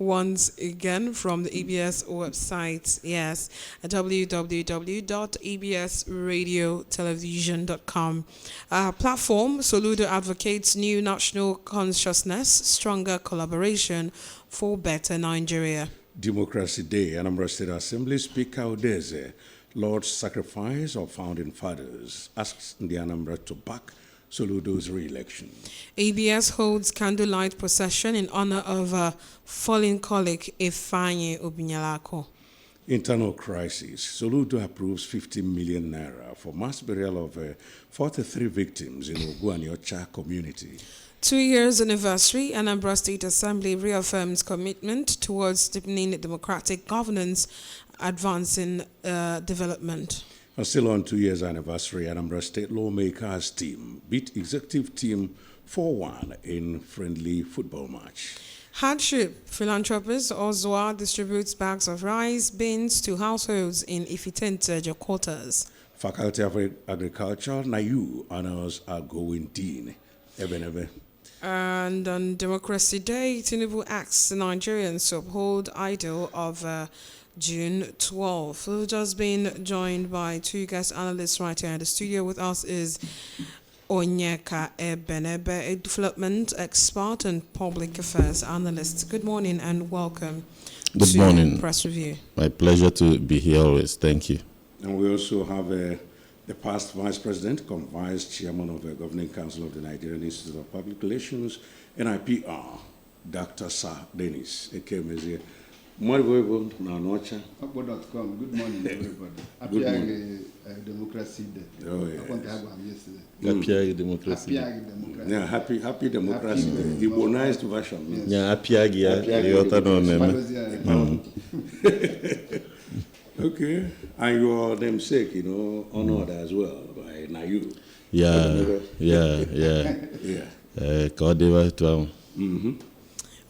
once again from the ABS website. Yes, at www.absradiotelevision.com. Platform Soludo advocates new national consciousness, stronger collaboration for better Nigeria. Democracy Day, Anambra State Assembly Speaker Udeze, Lord's sacrifice of founding fathers, asks the Anambra to back Soludo's re-election. ABS holds candlelight procession in honor of fallen colleague Ifeanyi Obinyalako. Internal crisis. Soludo approves 50 million naira for mass burial of 43 victims in Oguanyocha community. 2 years anniversary, Anambra State Assembly reaffirms commitment towards deepening democratic governance, advancing development. And still on 2 years anniversary, Anambra State lawmakers team beat executive team 4-1 in friendly football match. Hardship. Philanthropist Ozwa distributes bags of rice, beans to households in Ifitentejo quarters. Faculty of Agriculture, NAYU, honors outgoing dean. And on Democracy Day, Tinubu asks the Nigerians to uphold idol of June 12th. We've just been joined by two guest analysts right here in the studio. With us is Onyeka Ebenebe, a development expert and public affairs analyst. Good morning and welcome. Good morning. Press Review. My pleasure to be here always. Thank you. And we also have the past Vice President, Vice Chairman of the Governing Council of the Nigerian Institute of Public Relations, NIPR, Dr. Sir Dennis Ekemeze. Good morning, everybody. Happy Democracy Day. Oh, yes. Happy Democracy. Yeah, happy Democracy Day. Igbo-nized version. Yeah, happy. Okay. And your namesake, honored as well by Nayu. Yeah.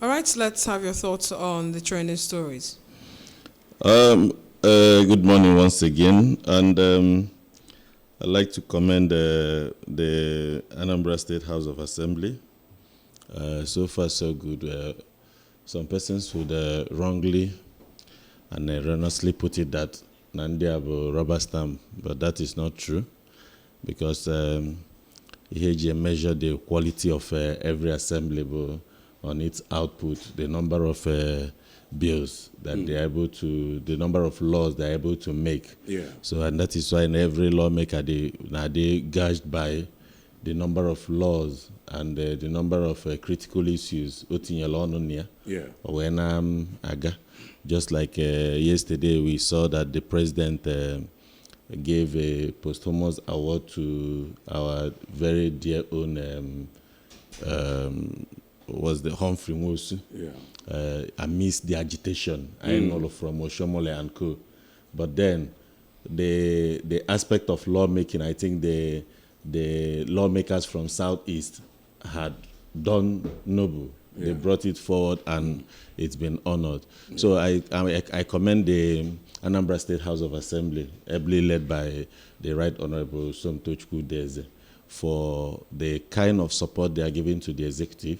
All right, let's have your thoughts on the trending stories. Good morning once again, and I'd like to commend the Anambra State House of Assembly. So far, so good. Some persons would wrongly and erroneously put it that Nandi have a rubber stamp, but that is not true, because EHG measure the quality of every assembly on its output, the number of bills that they're able to, the number of laws they're able to make. Yeah. So, and that is why in every lawmaker, they gauged by the number of laws and the number of critical issues. Yeah. When aga. Just like yesterday, we saw that the president gave a posthumous award to our very dear own was the Humphrey Mosu, amidst the agitation, I know from Oshomole and Co. But then the aspect of lawmaking, I think the lawmakers from Southeast had done noble. Yeah. They brought it forward and it's been honored. Yeah. So I commend the Anambra State House of Assembly, ably led by the Right Honorable Somtochukwu Deze, for the kind of support they are giving to the executive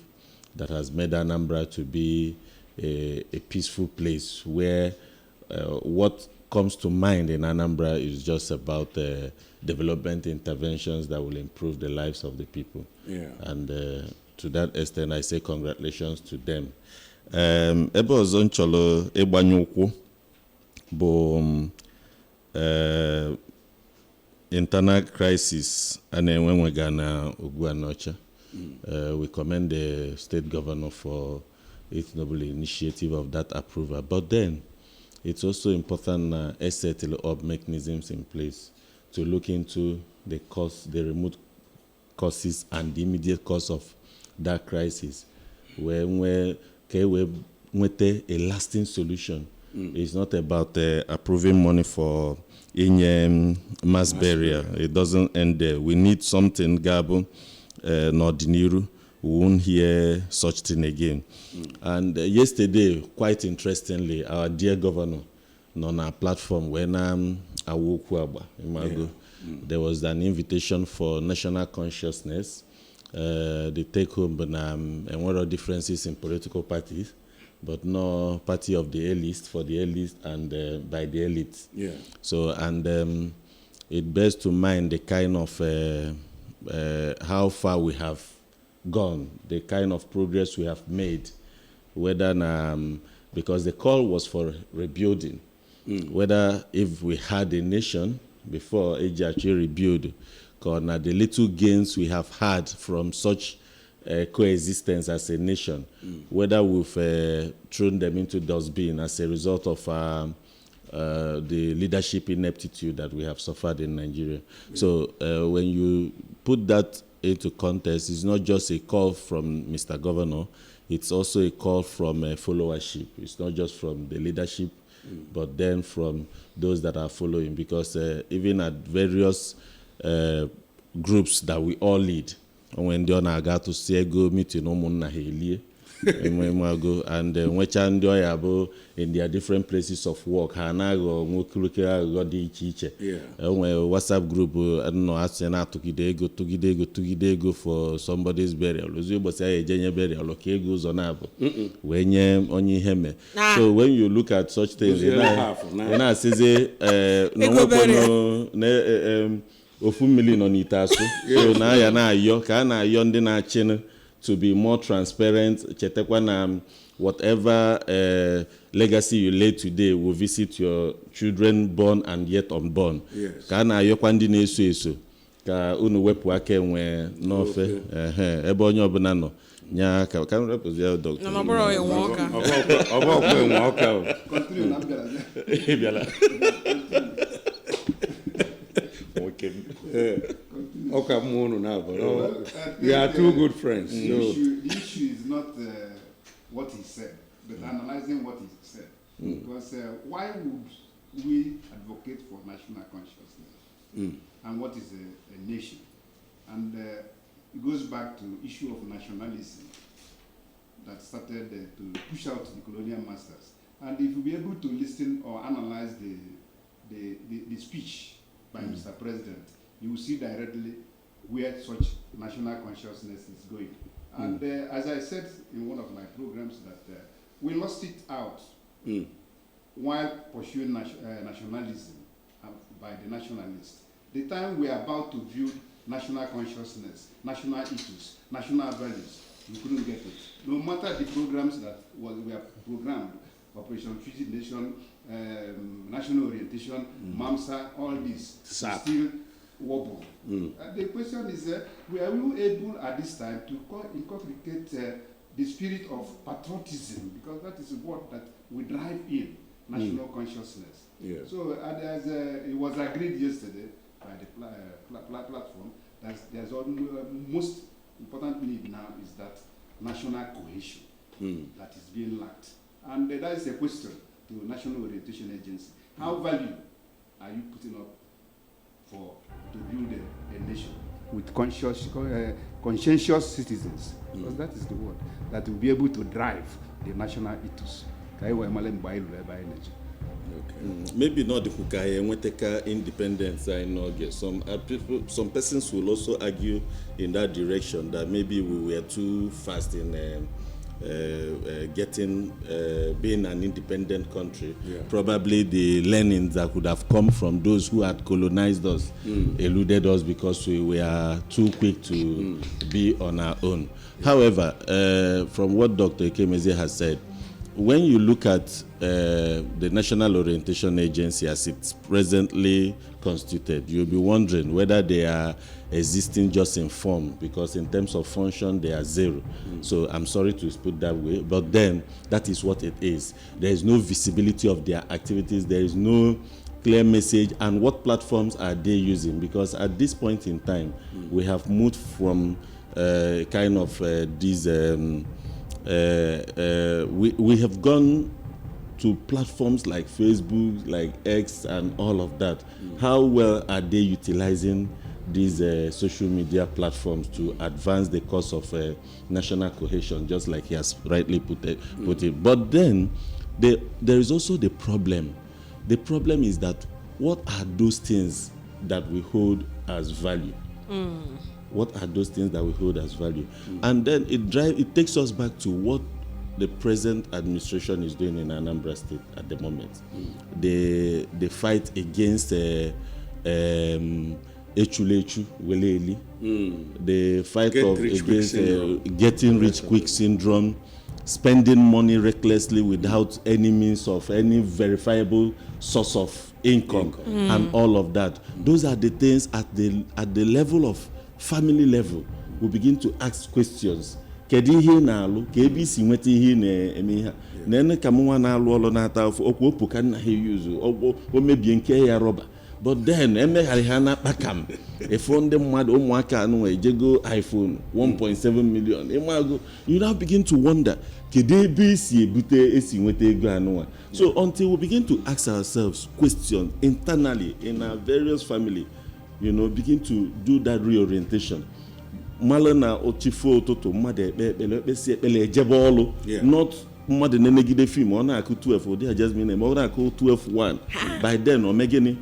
that has made Anambra to be a peaceful place where what comes to mind in Anambra is just about development interventions that will improve the lives of the people. Yeah. And to that extent, I say congratulations to them. Ebe ọzọ nchọrọ ịgbanye ụkwụ bụ internal crisis a na-enwenwega na Oguanocha. We commend the state governor for its noble initiative of that approval. But then, it's also important to set up mechanisms in place to look into the cause, the remote causes and the immediate cause of that crisis, where we get a lasting solution. It's not about approving money for in mass burial. It doesn't end there. We need something, Gabo, Nordiniru. We won't hear such thing again. And yesterday, quite interestingly, our dear governor, on our platform, when there was an invitation for national consciousness, the take home and what are differences in political parties, but no party of the elite for the elite and by the elite. Yeah. So, and it bears to mind the kind of how far we have gone, the kind of progress we have made, whether because the call was for rebuilding, whether if we had a nation before it actually rebuild, because now the little gains we have had from such coexistence as a nation, whether we've thrown them into dustbin as a result of the leadership ineptitude that we have suffered in Nigeria. So when you put that into context, it's not just a call from Mr. Governor, it's also a call from followership. It's not just from the leadership, but then from those that are following, because even at various groups that we all lead, when they are going to say go meeting and in their different places of work, WhatsApp group, I don't know, asking Tugidego for somebody's burial. So when you look at such things, ofu million on itasu. So now ya na ayo ka na ayo ndi na chin to be more transparent. Chetekwa na whatever legacy you lay today will visit your children born and yet unborn. Yes. Ka na ayo kwa ndi na eso ka unu wepu aka enwe n'ofe ebe onye ọbụla nọ nya ka represent doctor. Na maboro ya nwoka. Obokwe nwoka. Continue Anambra. Okay, we are two good friends. The issue is not what he said, but analyzing what he said. Because why would we advocate for national consciousness? And what is a nation? And it goes back to the issue of nationalism that started to push out the colonial masters. And if you be able to listen or analyze the speech by Mr. President, you will see directly where such national consciousness is going. And as I said in one of my programs, that we lost it out while pursuing nationalism by the nationalists. The time we are about to build national consciousness, national issues, national values, we couldn't get it. No matter the programs that we have programmed, Operation Treaty Nation, national orientation, MAMSA, all this, still wobble. The question is, were we able at this time to inculcate the spirit of patriotism, because that is what that we drive in national consciousness. Yeah. So as it was agreed yesterday by the platform, that there's most important need now is that national cohesion that is being lacked. And that is a question to National Orientation Agency. How value are you putting up to build a nation with conscientious citizens? Because that is the word that will be able to drive the national ethos. Maybe not the Hukaya independence. I know some persons will also argue in that direction that maybe we were too fast in being an independent country. Yeah. Probably the learnings that could have come from those who had colonized us eluded us because we were too quick to be on our own. However, from what Dr. Ikemeze has said, when you look at the National Orientation Agency as it's presently constituted, you'll be wondering whether they are existing just in form, because in terms of function, they are zero. So I'm sorry to put that way, but then that is what it is. There is no visibility of their activities. There is no clear message. And what platforms are they using? Because at this point in time, we have moved from kind of these... we have gone to platforms like Facebook, like X, and all of that. How well are they utilizing these social media platforms to advance the cause of national cohesion, just like he has rightly put it? But then there is also the problem. The problem is that what are those things that we hold as value? What are those things that we hold as value? And then it takes us back to what the present administration is doing in Anambra State at the moment. The fight against Echulechu Weleli, the fight against getting rich quick syndrome, spending money recklessly without any means of any verifiable source of income. And all of that. Those are the things at the level of family level. We begin to ask questions. Kedu ihe na-alụ ka ebe isi nweta ihe na-eme ihe na-ene ka mụnwa na-alụ ọlụ na-ata okwu opu ka nna ha yuzu o mebie nke ya rọba, but then emegharị ha na kpakam efo ndị mmadụ ụmụaka anụ ejego iPhone 1.7 million ịmago, you now begin to wonder kedu ebe esi ebute esi nweta ego anụnwa. So until we begin to ask ourselves questions internally in our various family, begin to do that reorientation. Mala na ochifo ụtụtụ mmadụ ekpesi ekpele ejebe ọlụ, not mmadụ na-emegide film ọ na-akụ 12 ụdị ajazmin eme ọ na-akụ 12-1 by then ọ megịnị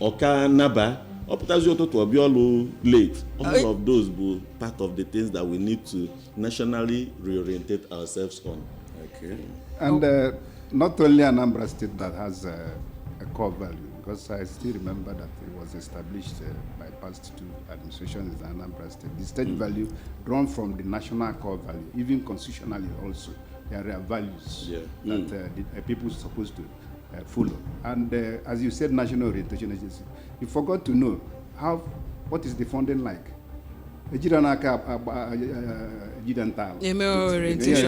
ọka naba ọpụtazi ụtụtụ ọbịa ọlụ late. All of those bụ part of the things that we need to nationally reorientate ourselves on. Okay. And not only Anambra State that has a core value, because I still remember that it was established by past two administrations in Anambra State. The state value drawn from the national core value, even constitutionally also, there are values that the people are supposed to follow. And as you said, National Orientation Agency, you forgot to know what is the funding like. Yes,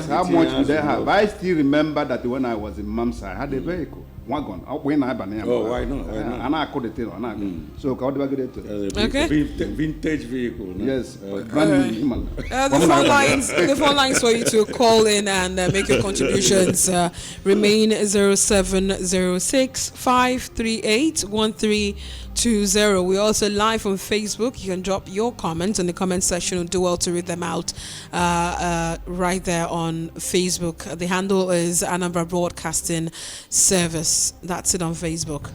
how much do they have? I still remember that when I was in Mamsa, I had a vehicle, wagon. Why not? Why not? And I could tell. So, okay. Vintage vehicle. No? Yes, brand new. The phone lines for you to call in and make your contributions remain 0706 538 1320. We're also live on Facebook. You can drop your comments in the comment section. We'll do well to read them out right there on Facebook. The handle is Anambra Broadcasting Service. That's it on Facebook.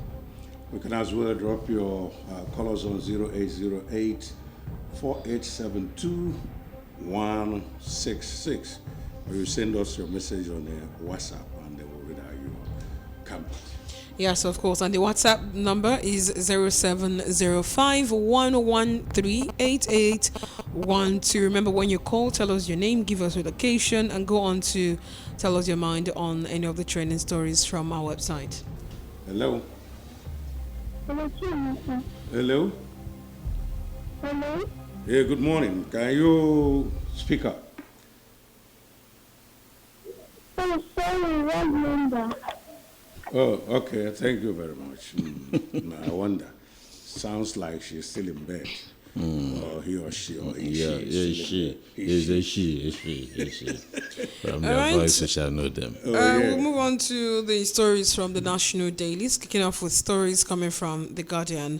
We can as well drop your callers on 0808 4872 166. Or you send us your message on WhatsApp and they will read out your comment. Yes, of course. And the WhatsApp number is 0705 113 8812. Remember, when you call, tell us your name, give us your location, and go on to tell us your mind on any of the trending stories from our website. Hello. Hello. Hello. Hello. Yeah, good morning. Can you speak up? Oh, sorry, wrong number. Oh, okay. Thank you very much. No, I wonder. Sounds like she's still in bed. Or he or she or she. She. From their voice, we shall know them. We'll move on to the stories from the national dailies, kicking off with stories coming from The Guardian.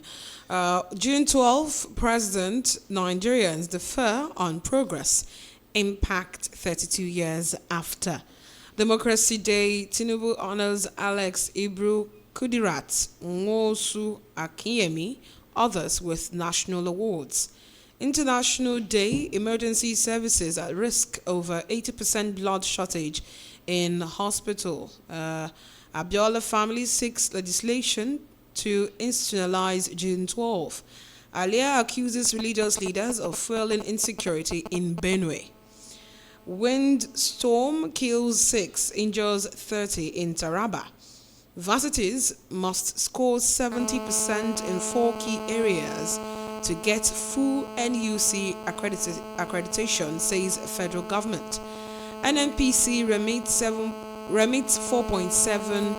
June 12, President, Nigerians defer on progress. Impact 32 years after. Democracy Day, Tinubu honors Alex Ibru Kudirat, Nwosu Akinyemi, others with national awards. International Day, emergency services at risk, over 80% blood shortage in hospital. Abiola family seeks legislation to institutionalize June 12. Alia accuses religious leaders of fueling insecurity in Benue. Wind storm kills 6, injures 30 in Taraba. Varsities must score 70% in 4 key areas to get full NUC accreditation, says federal government. NNPC remits 4.7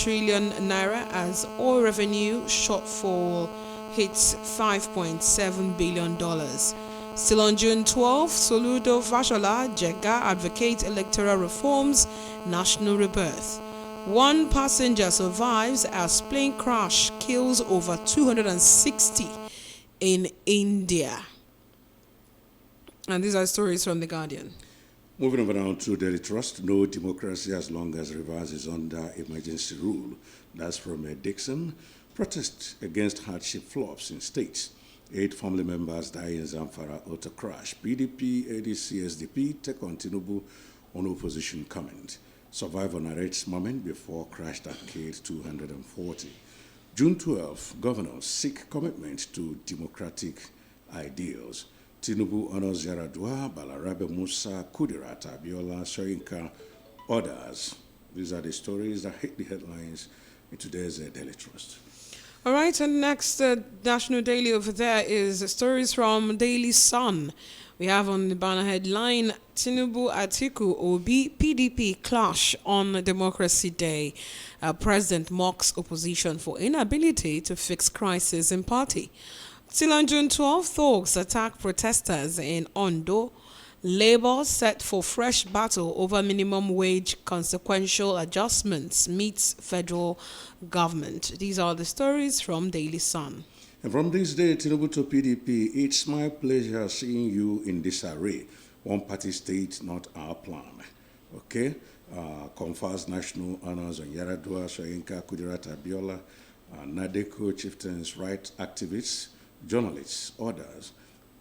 trillion naira as oil revenue shortfall hits $5.7 billion. Still on June 12, Soludo Fashola Jega advocate electoral reforms, national rebirth. 1 passenger survives as plane crash kills over 260 in India. And these are stories from The Guardian. Moving over now to Daily Trust. No democracy as long as Rivers is under emergency rule. That's from Dixon. Protest against hardship flops in states. 8 family members die in Zamfara auto crash. PDP, ADC, SDP take on Tinubu on opposition comment. Survivor narrates moment before crashed arcade 240. June 12, governors seek commitment to democratic ideals. Tinubu honors Yaradua, Balarabe Musa, Kudirat, Abiola, Soyinka, others. These are the stories that hit the headlines in today's Daily Trust. All right, and next national daily over there is stories from Daily Sun. We have on the banner headline, Tinubu, Atiku, Obi, PDP clash on Democracy Day. President mocks opposition for inability to fix crisis in party. Till on June 12, thugs attack protesters in Ondo. Labour set for fresh battle over minimum wage consequential adjustments meets federal government. These are the stories from Daily Sun. And from this day, Tinubu to PDP, it's my pleasure seeing you in disarray. One party state, not our plan. Okay? Confers national honors on Yaradua, Soyinka, Kudirat, Abiola, Nadeko, chieftains, right activists, journalists, others.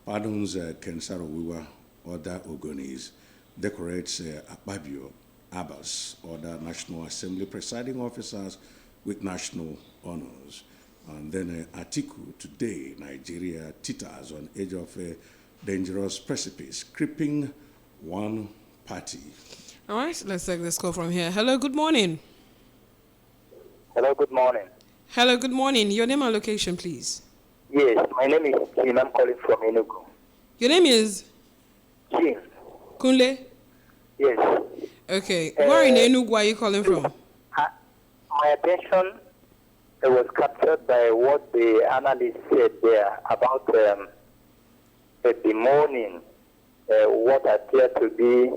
Pardons Kensaro Wiwa, other Ogonis. Decorates Akpabio, Abbas, other National Assembly presiding officers with national honors. And then Atiku, today, Nigeria teeters on edge of a dangerous precipice, creeping one party. All right, let's take this call from here. Hello, good morning. Hello, good morning. Hello, good morning. Your name and location, please. Yes, my name is Jim. I'm calling from Enugu. Your name is? Jim. Kunle? Yes. Okay. Where in Enugu are you calling from? My attention was captured by what the analyst said there about bemoaning what appeared to be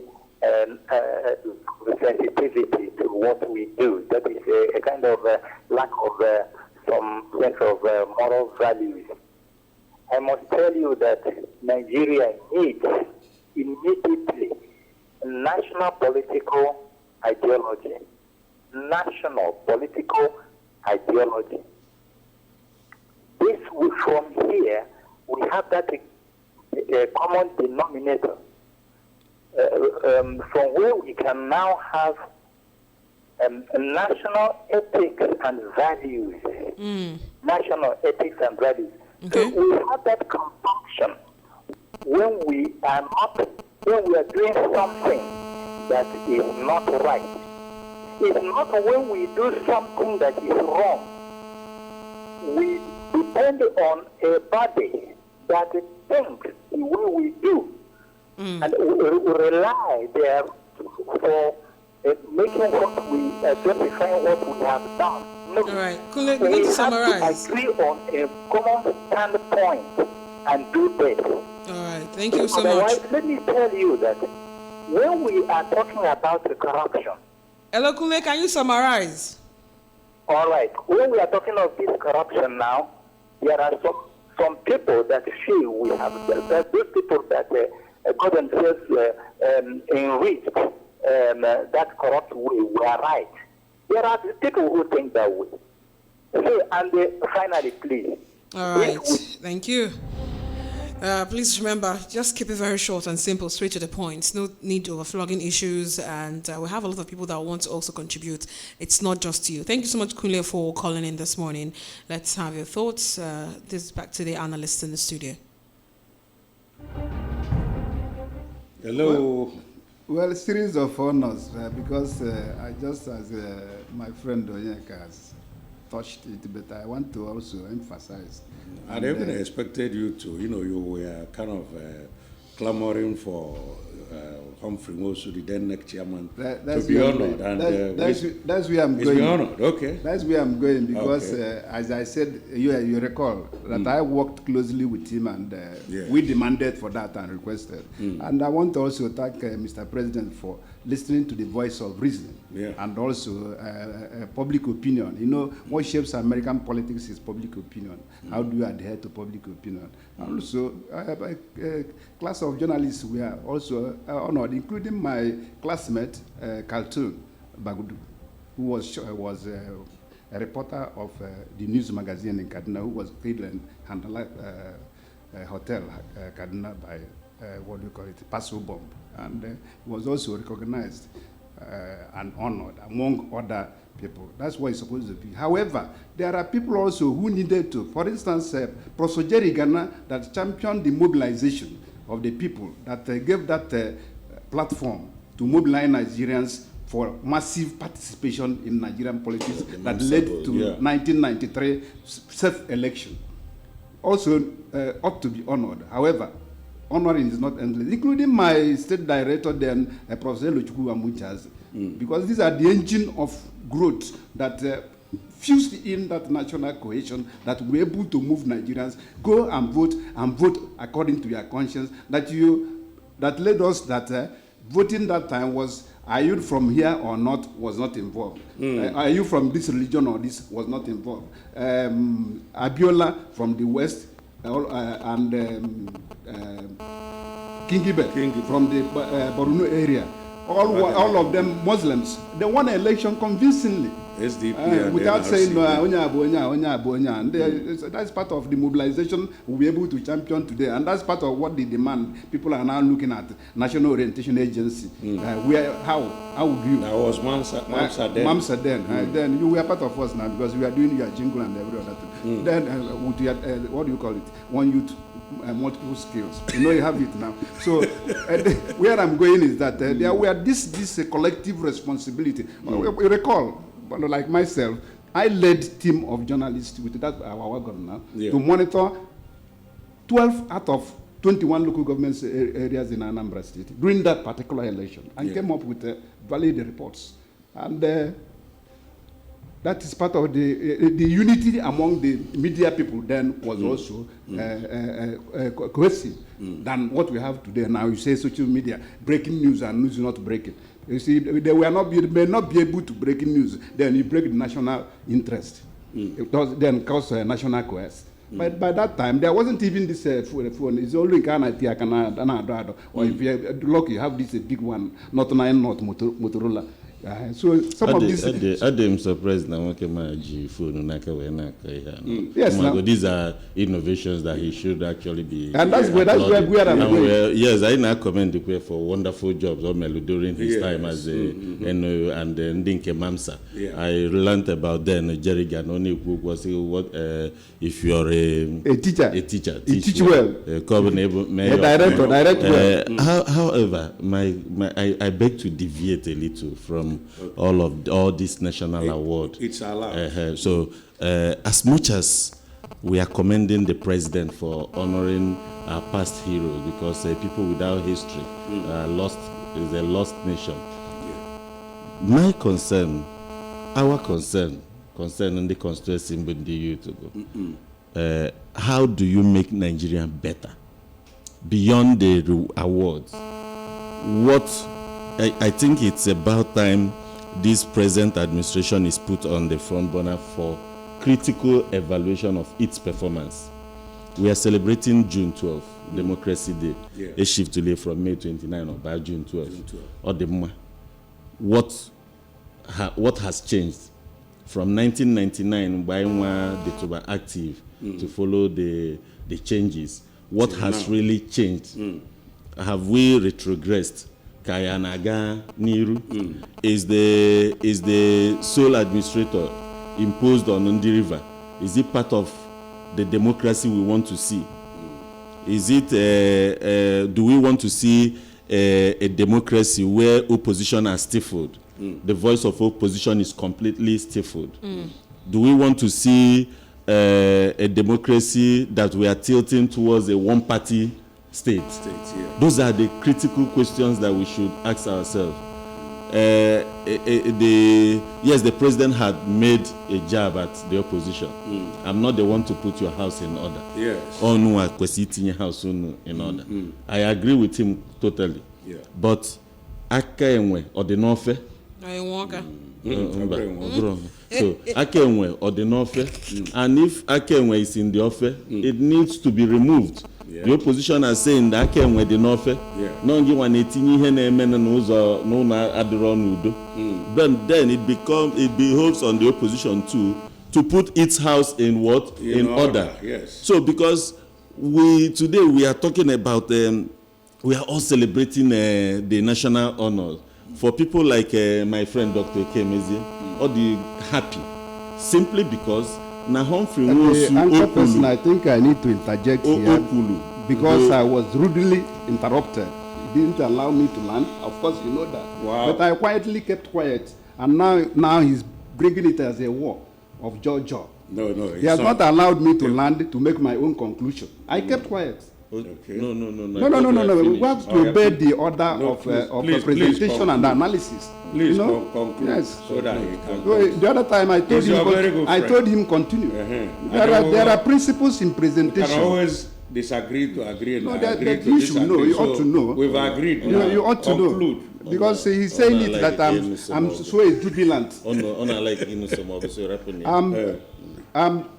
sensitivity to what we do. That is a kind of lack of some sense of moral values. I must tell you that Nigeria needs immediately national political ideology. National political ideology. This, from here, we have that common denominator from where we can now have national ethics and values. National ethics and values. Okay. So we have that compulsion when we are doing something that is not right. It's not when we do something that is wrong. We depend on a body that thinks the way we do. And we rely there for making what we justifying what we have done. No, All right. Kunle, we need to summarize. agree on a common standpoint and do this. All right. Thank you so Otherwise, much. let me tell you that when we are talking about the corruption, Hello, Kunle, can you summarize? all right, when we are talking of this corruption now, there are some people that feel we have, those people that got themselves enriched that corrupt way, we are right. There are people who think that way. So, and finally, please. All right. Thank you. Please remember, just keep it very short and simple, straight to the point. No need of flogging issues, and we have a lot of people that want to also contribute. It's not just you. Thank you so much, Kunle, for calling in this morning. Let's have your thoughts. This is back to the analysts in the studio. Hello. Well, a series of honors, because I just, as my friend Onyeka has touched it, but I want to also emphasize. I even expected you to, you were kind of clamoring for Humphrey Mosu, the then next chairman, to be honored. And that's where I'm he's going. been honored, okay. That's where I'm going because, Okay. as I said, you recall that I worked closely with him and Yeah. we demanded for that and requested. And I want to also thank Mr. President for listening to the voice of reason and also public opinion. You know, what shapes American politics is public opinion. How do you adhere to public opinion? And also, a class of journalists were also honored, including my classmate, Kaltun Bagudu, who was a reporter of the news magazine in Kaduna, who was killed in Handala Hotel, Kaduna, by what do you call it, Paso bomb. and was also recognized and honored among other people. That's what it's supposed to be. However, there are people also who needed to. For instance, Professor Jerry Ghana, that championed the mobilization of the people, that gave that platform to mobilize Nigerians for massive participation in Nigerian politics that led to 1993 self-election. Also ought to be honored. However, honoring is not endless, including my state director then, Professor Lochukwu Amuchaz, because these are the engine of growth that fused in that national cohesion, that we're able to move Nigerians, go and vote according to your conscience, that led us that voting that time was, are you from here or not, was not involved. Are you from this religion or this, was not involved. Abiola from the West, and Kingibe from the Borno area, all of them Muslims. They won an election convincingly. SDP without saying onya. And that's part of the mobilization we'll be able to champion today, and that's part of what they demand. People are now looking at National Orientation Agency. How would you? That was Mamsa then. Then you were part of us now, because we are doing your jingle and every other thing. Then with your, what do you call it? One youth. Multiple skills. You have it now. So where I'm going is that there were this collective responsibility. We recall, like myself, I led team of journalists with that our governor to monitor 12 out of 21 local government areas in Anambra State during that particular election, and came up with valid reports. And that is part of the unity among the media people then was also cohesive than what we have today. Now you say social media, breaking news and news not breaking. You see, they may not be able to break news. Then you break the national interest. It does then cause national coerce. But by that time, there wasn't even this phone. It's only Canada, or if you're lucky, you have this big one, not Motorola. So some of these I'm surprised now. Yes, these are innovations that he should actually be. And that's where I'm going. Yes, I now commend the Kwe for wonderful jobs during his time as a NO and Ndinke Mamsa. I learned about then Jerry Ganoni was what if you're a teacher, you teach well. Director. However, I beg to deviate a little from all this national award. It's allowed. So as much as we are commending the president for honoring our past heroes, because people without history is a lost nation. My concern, our concern in the constituency in the youth, how do you make Nigeria better beyond the awards? I think it's about time this present administration is put on the front burner for critical evaluation of its performance. We are celebrating June 12th, Democracy Day, a shift delay from May 29 or by June 12th. What has changed from 1999 when they were active to follow the changes? What has really changed? Have we retrogressed? Kayanaga Niru is the sole administrator imposed on Ndi River. Is it part of the democracy we want to see? Is it do we want to see a democracy where opposition are stifled? The voice of opposition is completely stifled. Do we want to see a democracy that we are tilting towards a one-party state? Those are the critical questions that we should ask ourselves. The president had made a jab at the opposition. I'm not the one to put your house in order. House in order. I agree with him totally. But Akenwe or the North. So Akenwe or the North, and if Akenwe is in the office, it needs to be removed. The opposition are saying that Akenwe the North, no one eating but then it behoves on the opposition to put its house in what? In order. Yes. So because today we are talking about we are all celebrating the national honors. For people like my friend Dr. Kemezi, all the happy, simply because na Humphrey Anchor person, I think I need to interject here Okulu. because I was rudely interrupted. He didn't allow me to land. Of course, you know that. Wow. But I quietly kept quiet, and now he's bringing it as a war of Georgia. No. He has not allowed me to land to make my own conclusion. I kept quiet. Okay. No. We have to obey the order of presentation and analysis. Please you know? conclude, yes. so that he can. So, the other time I told him continue. There are principles in presentation. You can always disagree to agree and agree to you disagree. should know. You ought to know. We've agreed. You ought to conclude. know. Because he's saying it that I'm so jubilant.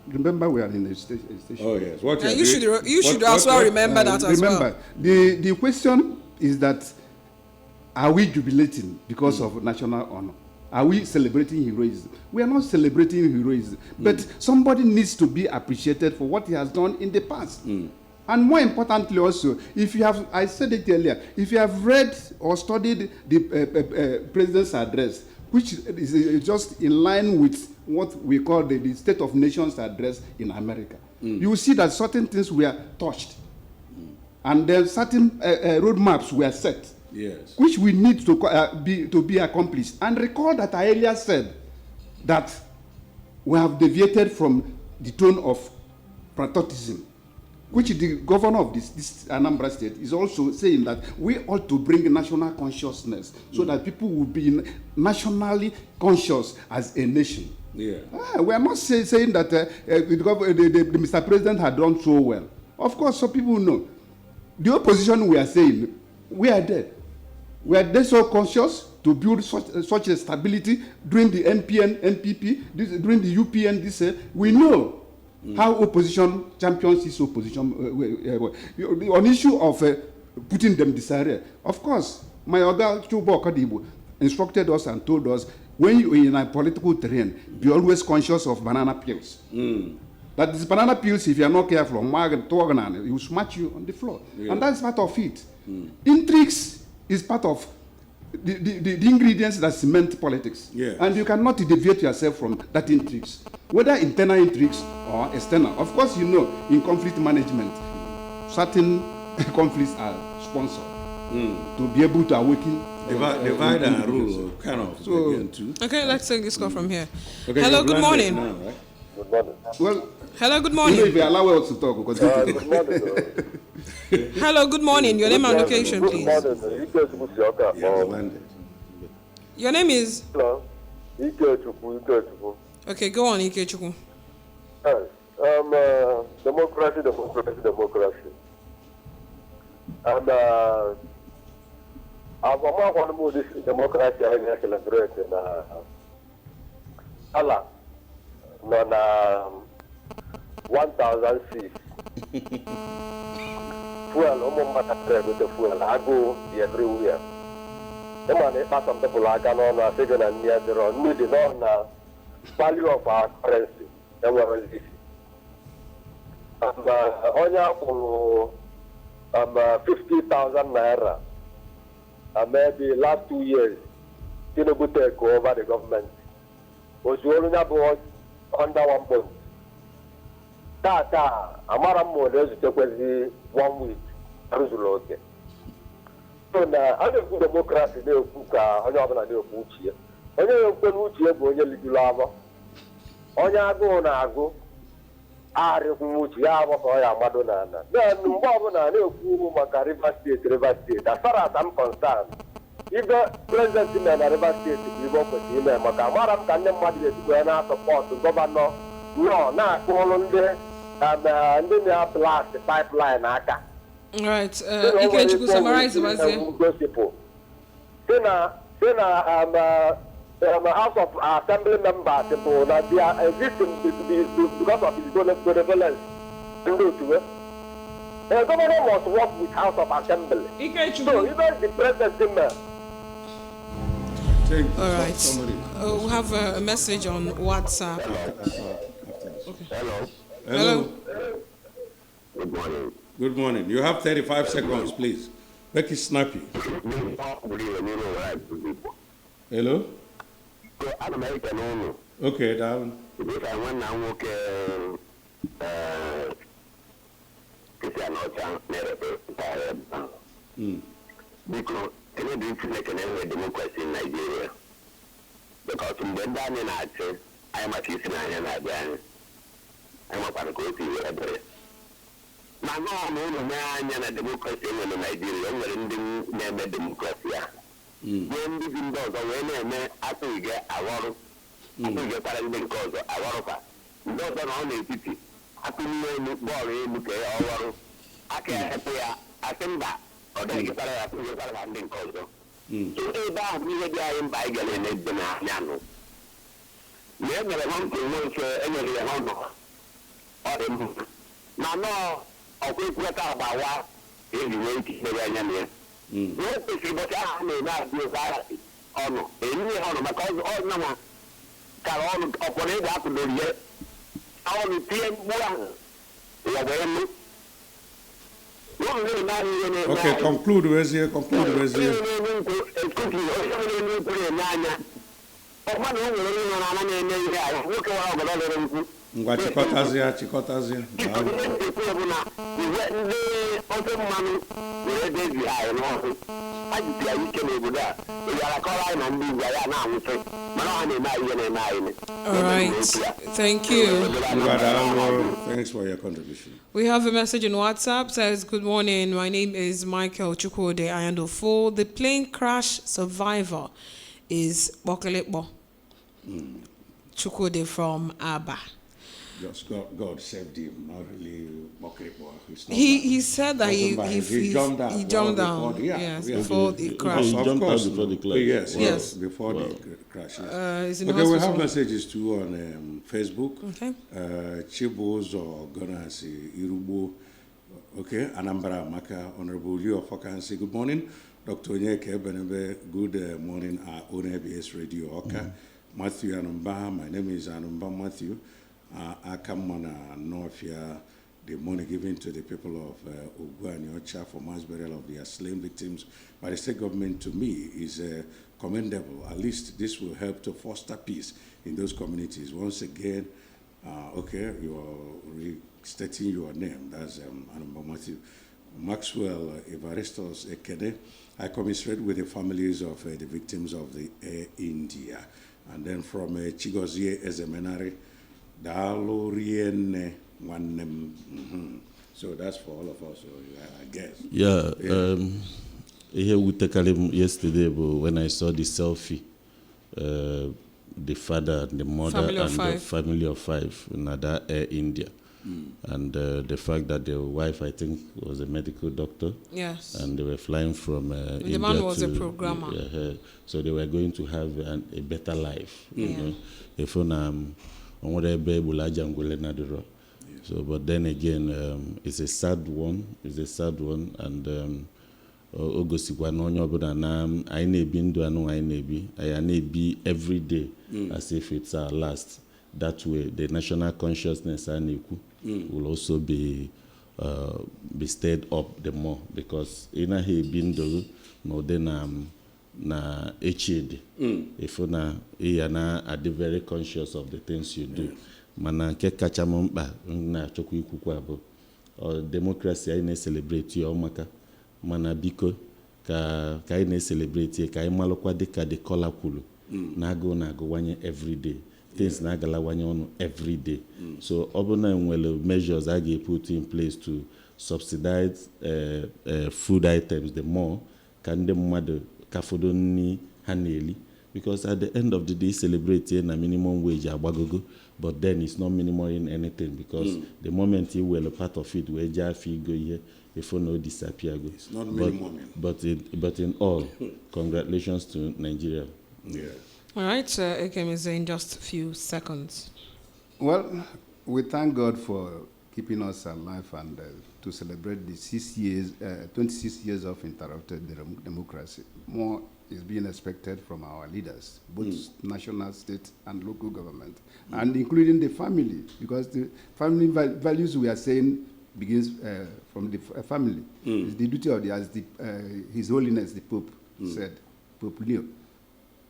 Remember we are in a station. Oh yes. You should as well remember that as well. Remember, the question is that, are we jubilating because of national honor? Are we celebrating heroism? We are not celebrating heroism, but somebody needs to be appreciated for what he has done in the past. And more importantly also, if you have, I said it earlier, if you have read or studied the president's address, which is just in line with what we call the State of Nations address in America, you will see that certain things were touched. And then certain roadmaps were set, yes, which we need to be accomplished. And recall that I earlier said that we have deviated from the tone of patriotism, which the governor of this Anambra state is also saying that we ought to bring national consciousness so that people will be nationally conscious as a nation. Yeah. We are not saying that the Mr. President had done so well. Of course, some people know. The opposition, we are saying, we are there. We are there so conscious to build such a stability during the NPN, NPP, during the UPN. We know how opposition champions this opposition on issue of putting them disarray. Of course, my other Chubo Kadibu instructed us and told us, when you're in a political terrain, be always conscious of banana peels. That these banana peels, if you are not careful, it will smash you on the floor. Yeah. And that's part of it. Intrigues is part of the ingredients that cement politics. Yes. And you cannot deviate yourself from that intrigues, whether internal intrigues or external. Of course, you know, in conflict management, certain conflicts are sponsored to be able to awaken. Divide and rule, kind of. So, okay, let's take this call from here. Okay, hello, good morning. Now, right? Good morning. Well, hello, good morning. if you allow us to talk, because Good morning. Hello, good morning. Your name and location, please. Good morning. Yeah, landed. Your name is? Hello. Ikechukwu. Okay, go on, Ikechukwu. Yes. Democracy. And I'm one of this democracy I celebrate in Allah. No, 1,006. Fuel, with the fuel. I go everywhere. The money pass some people I can on a second and near the road. We did not know value of our currency. Then we are releasing. And 50,000 naira. And maybe last 2 years, Tinubu take over the government. Was only about under 1 month. Amara more or less take 1 week. Okay. So now, I don't democracy. They cook. I don't know which year. Only which year go only little lava. Only I go. I which year for Madonna. Then Mbabona they cook River State. As far as I'm concerned, if the president in River State is work with him, Makaram can never support the governor. No, now go on there. And then they have blast the pipeline. All right. Ikechukwu, summarize what's here. Then I'm a House of Assembly members that they are existing because of his benevolence. The government must work with House of Assembly. So even the president. All right. We have a message on WhatsApp. Hello. Hello. Good morning. Good morning. You have 35 seconds, please. Make it snappy. Hello? Okay, darling. Because democracy in Nigeria. Because in the Daniel access, I am a citizen and I'm a paracoti. Now, no man and democracy in Nigeria, when the name of democracy. When this indoors, when after we get a lot of parallel cause a lot of us. Those are only city. I couldn't ball in the I can't pay a timber or they get a landing cause. So they don't really in by getting it. Never want to know any honor or the now, a quick letter about what is the way to the what is it? But I may not be a honor. Any honor because all number can all operate up to the year. All the PM one. Okay, conclude, Wezier. Conclude, Wezier. Chikotazia. All right. Thank you. Thanks for your contribution. We have a message on WhatsApp. Says, good morning. My name is Michael Chukwode Ayandofo. The plane crash survivor is Bokelebo Chukwode from Aba. Just God saved him, not really Bokelebo. He said that he jumped down. Before the crash. He jumped out before the crash. Yes, before the crash. Yes. Okay, we have messages too on Facebook. Okay. Chibos or Gonasi Irubo. Okay, Anambra Maka, Honorable Leo Fokansi. Good morning, Dr. Onyeke Benebe. Good morning, on ABS Radio. Okay, Matthew Anambra. My name is Anambra Matthew. I come on Northia, the money given to the people of Ogua and Yocha for mass burial of their slain victims by the state government, to me is commendable. At least this will help to foster peace in those communities. Once again, okay, you are restating your name. That's Anambra Matthew. Maxwell Evaristos Ekede. I commiserate with the families of the victims of the Air India. And then from Chigozie Ezemenari, so that's for all of us, I guess. Yeah. Here we take yesterday, but when I saw the selfie, the father and the mother the family of five in Air India. And the fact that the wife, I think, was a medical doctor. Yes. And they were flying from India. The man was a programmer. So they were going to have a better life. You know? If so, but then again, it's a sad one. And Ogosikwa no nyoboda na I nebi ndu anu I nebi every day as if it's our last. That way, the national consciousness will also be stirred up the more, because ina he bindu no then na HAD. If you are very conscious of the things you do. Mana nke kacha mkpa na achọkwa ikwukwa bụ democracy anyị na-celebrate ya ọmaka, mana biko ka anyị na-celebrate ka anyị malụkwa dịka the color kwuru na-agụwanye every day, things na-agalawanye ọnụ every day. So ọ bụ na nwere measures a ga-put in place to subsidize food items the more ka ndị mmadụ kafodo nni ha na-eli, because at the end of the day celebrate na minimum wage agbagogo, but then it's not minimum in anything, because the moment you were a part of it where Jaffi go here before no disappear go. It's not minimum. But in all, congratulations to Nigeria. Yeah. All right, Ekem is in just a few seconds. Well, we thank God for keeping us alive and to celebrate the 26 years of interrupted democracy. More is being expected from our leaders, both national, state, and local government, and including the family, because the family values we are saying begins from the family. It's the duty of His Holiness the Pope said, Pope Leo.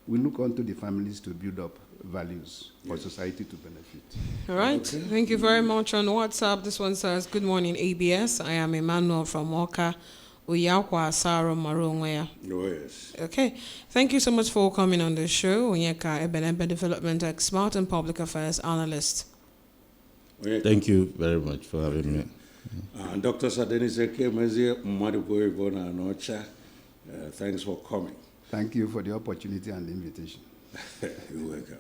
We look onto the families to build up values for society to benefit. All right. Thank you very much. On WhatsApp, this one says, "Good morning, ABS. I am Emmanuel from Oka. Uyakwa Saro Marongwea." Oh, yes. Okay. Thank you so much for coming on the show. Onyeka Ebenebe, development expert and public affairs analyst. Thank you very much for having me. And Dr. Sadenise Kemezi Mmadugo Ivona Anocha, thanks for coming. Thank you for the opportunity and the invitation. You're welcome.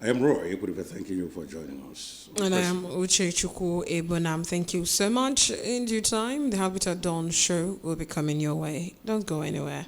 I am Roy. Thanking you for joining us. And I am Uche Chukwu Ebonam. Thank you so much. In due time, the Habitat Dawn show will be coming your way. Don't go anywhere.